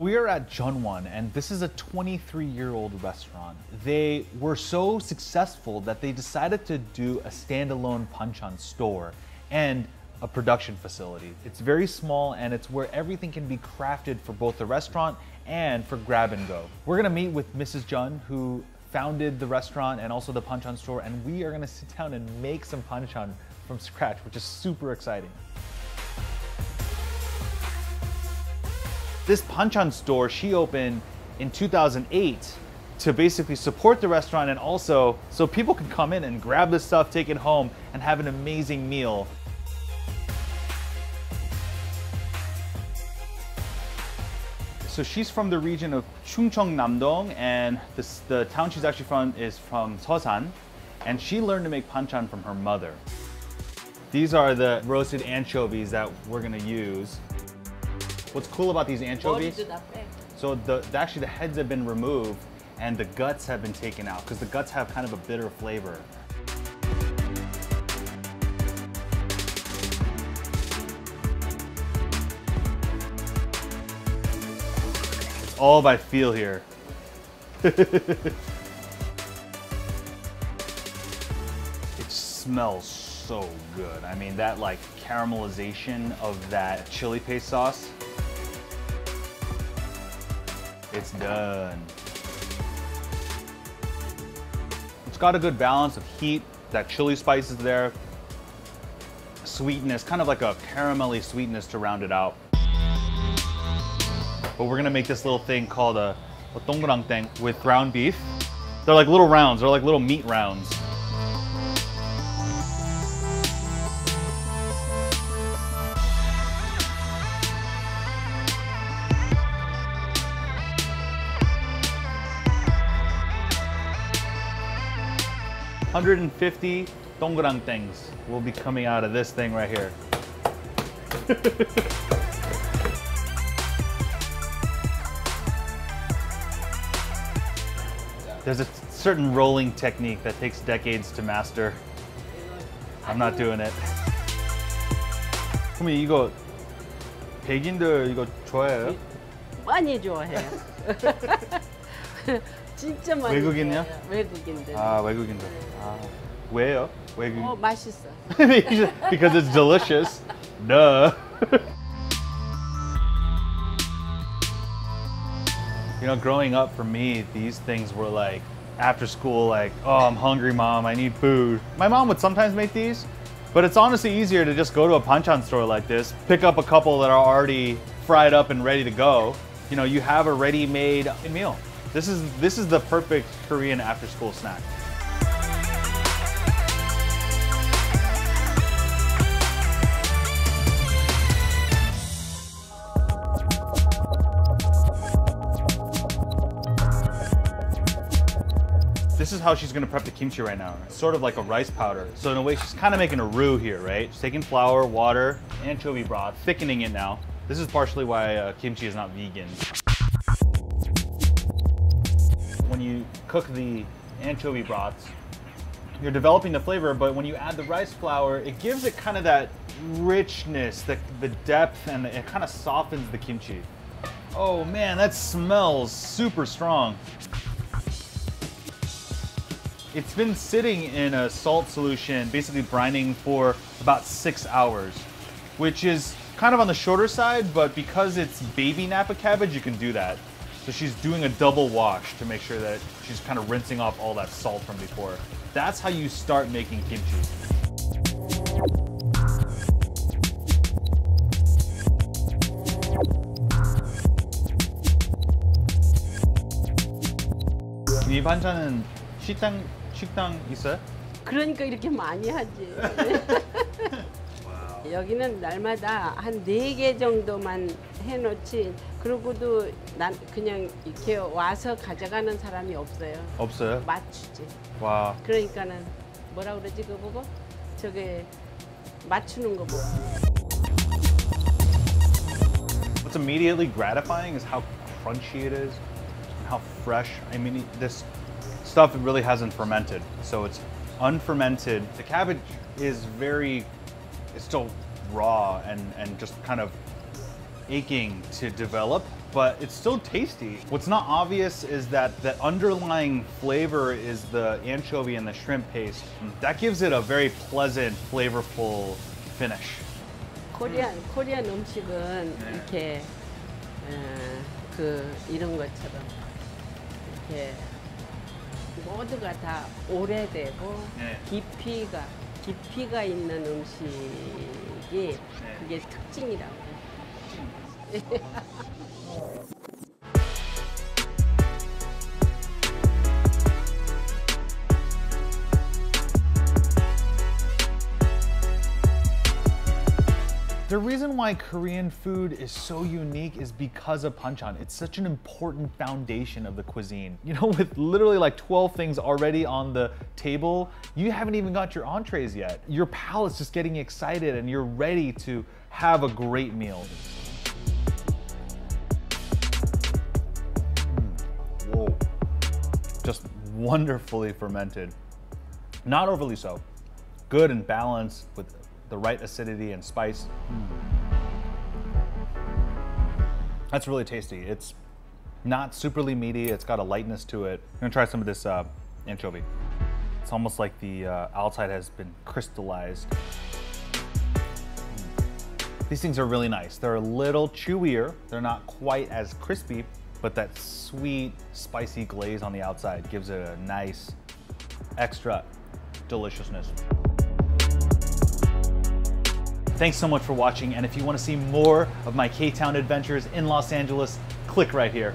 We are at Jeonwon, and this is a 23-year-old restaurant. They were so successful that they decided to do a standalone Banchan store and a production facility. It's very small, and it's where everything can be crafted for both the restaurant and for grab and go. We're gonna meet with Mrs. Jun, who founded the restaurant and also the Banchan store, and we are gonna sit down and make some Banchan from scratch, which is super exciting. This Banchan store she opened in 2008 to basically support the restaurant and also so people can come in and grab this stuff, take it home, and have an amazing meal. So she's from the region of Chungcheong-namdong, and the town she's actually from is from Seosan, and she learned to make Banchan from her mother. These are the roasted anchovies that we're gonna use. What's cool about these anchovies? So actually the heads have been removed and the guts have been taken out because the guts have kind of a bitter flavor. It's all by feel here. It smells so good. I mean, that like caramelization of that chili paste sauce. It's done. It's got a good balance of heat, that chili spice is there, sweetness, kind of like a caramelly sweetness to round it out. But we're gonna make this little thing called a 동그랑땡 with ground beef. They're like little rounds, they're like little meat rounds. $150 동그랑땡s will be coming out of this thing right here. There's a certain rolling technique that takes decades to master. I'm not doing it. 그럼 이거 백인들 이거 좋아해요? 많이 좋아해요. 진짜 많이. 외국인이요? 좋아해요. 외국인들. 아, 외국인들. 아, 왜요? 외국인? 맛있어. Because it's delicious. Duh. You know, growing up for me, these things were like, after school, like, oh, I'm hungry, Mom, I need food. My mom would sometimes make these, but it's honestly easier to just go to a Banchan store like this, pick up a couple that are already fried up and ready to go. You know, you have a ready-made meal. This is the perfect Korean after-school snack. This is how she's gonna prep the kimchi right now. It's sort of like a rice powder. So in a way, she's kind of making a roux here, right? She's taking flour, water, anchovy broth, thickening it now. This is partially why kimchi is not vegan. When you cook the anchovy broths, you're developing the flavor, but when you add the rice flour, it gives it kind of that richness, the depth, and it kind of softens the kimchi. Oh man, that smells super strong. It's been sitting in a salt solution, basically brining for about 6 hours, which is kind of on the shorter side, but because it's baby Napa cabbage, you can do that. So she's doing a double wash to make sure that she's kind of rinsing off all that salt from before. That's how you start making kimchi. 이 반찬은 식당 있어요? 그러니까 이렇게 많이 하지. 여기는 날마다 한 4개 정도만 해놓지. 그러고도 난 그냥 이렇게 와서 가져가는 사람이 없어요. 없어요? 맞추지. 와. 그러니까는 뭐라 그러지 그거 보고? 저게 맞추는 거 보고. What's immediately gratifying is how crunchy it is, and how fresh. I mean, this stuff really hasn't fermented, so it's unfermented. The cabbage is it's still raw and just kind of aching to develop, but it's still tasty. What's not obvious is that the underlying flavor is the anchovy and the shrimp paste. That gives it a very pleasant, flavorful finish. 코리안 음식은 네. 이렇게 이런 것처럼 이렇게 모두가 다 오래되고 네. 깊이가 있는 음식이 그게 특징이라고. The reason why Korean food is so unique is because of banchan. It's such an important foundation of the cuisine. You know, with literally like 12 things already on the table, you haven't even got your entrees yet. Your palate's just getting excited and you're ready to have a great meal. Whoa. Just wonderfully fermented. Not overly so. Good and balanced with the right acidity and spice. That's really tasty. It's not superly meaty. It's got a lightness to it. I'm gonna try some of this anchovy. It's almost like the outside has been crystallized. These things are really nice. They're a little chewier. They're not quite as crispy, but that sweet, spicy glaze on the outside gives it a nice, extra deliciousness. Thanks so much for watching, and if you want to see more of my K-Town adventures in Los Angeles, click right here.